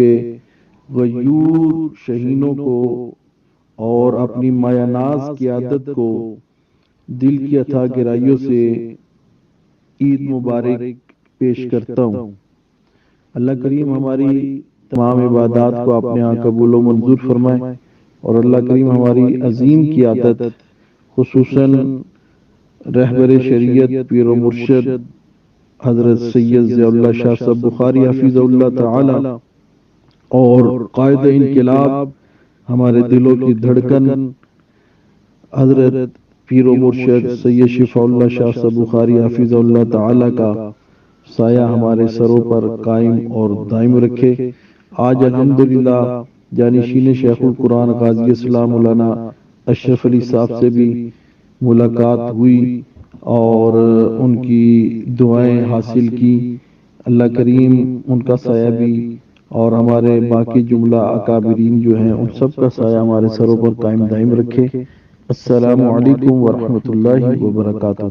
کے غیور شہینوں کو اور اپنی مایہ ناز کی عادت کو دل کی اتھا گہرائیوں سے عید مبارک پیش کرتا ہوں۔ اللہ کریم ہماری تمام عبادات کو اپنے ہاں قبول و منظور فرمائے، اور اللہ کریم ہماری عظیم کی عادت خصوصاً رہبر شریعت پیر و مرشد حضرت سید ضیاء اللہ شاہ صاحب بخاری حفظہ اللہ تعالی اور قائد انقلاب ہمارے دلوں کی دھڑکن حضرت پیر و مرشد سید شفاء اللہ شاہ صاحب بخاری حفظہ اللہ تعالی کا سایہ ہمارے سروں پر قائم اور دائم رکھے۔ آج الحمدللہ جانشین شیخ القرآن غازی اسلام مولانا اشرف علی صاحب سے بھی ملاقات ہوئی اور ان کی دعائیں حاصل کی۔ اللہ کریم ان کا سایہ بھی اور ہمارے باقی جملہ اکابرین جو ہیں ان سب کا سایہ ہمارے سروں پر قائم دائم رکھے۔ السلام علیکم ورحمۃ اللہ وبرکاتہ۔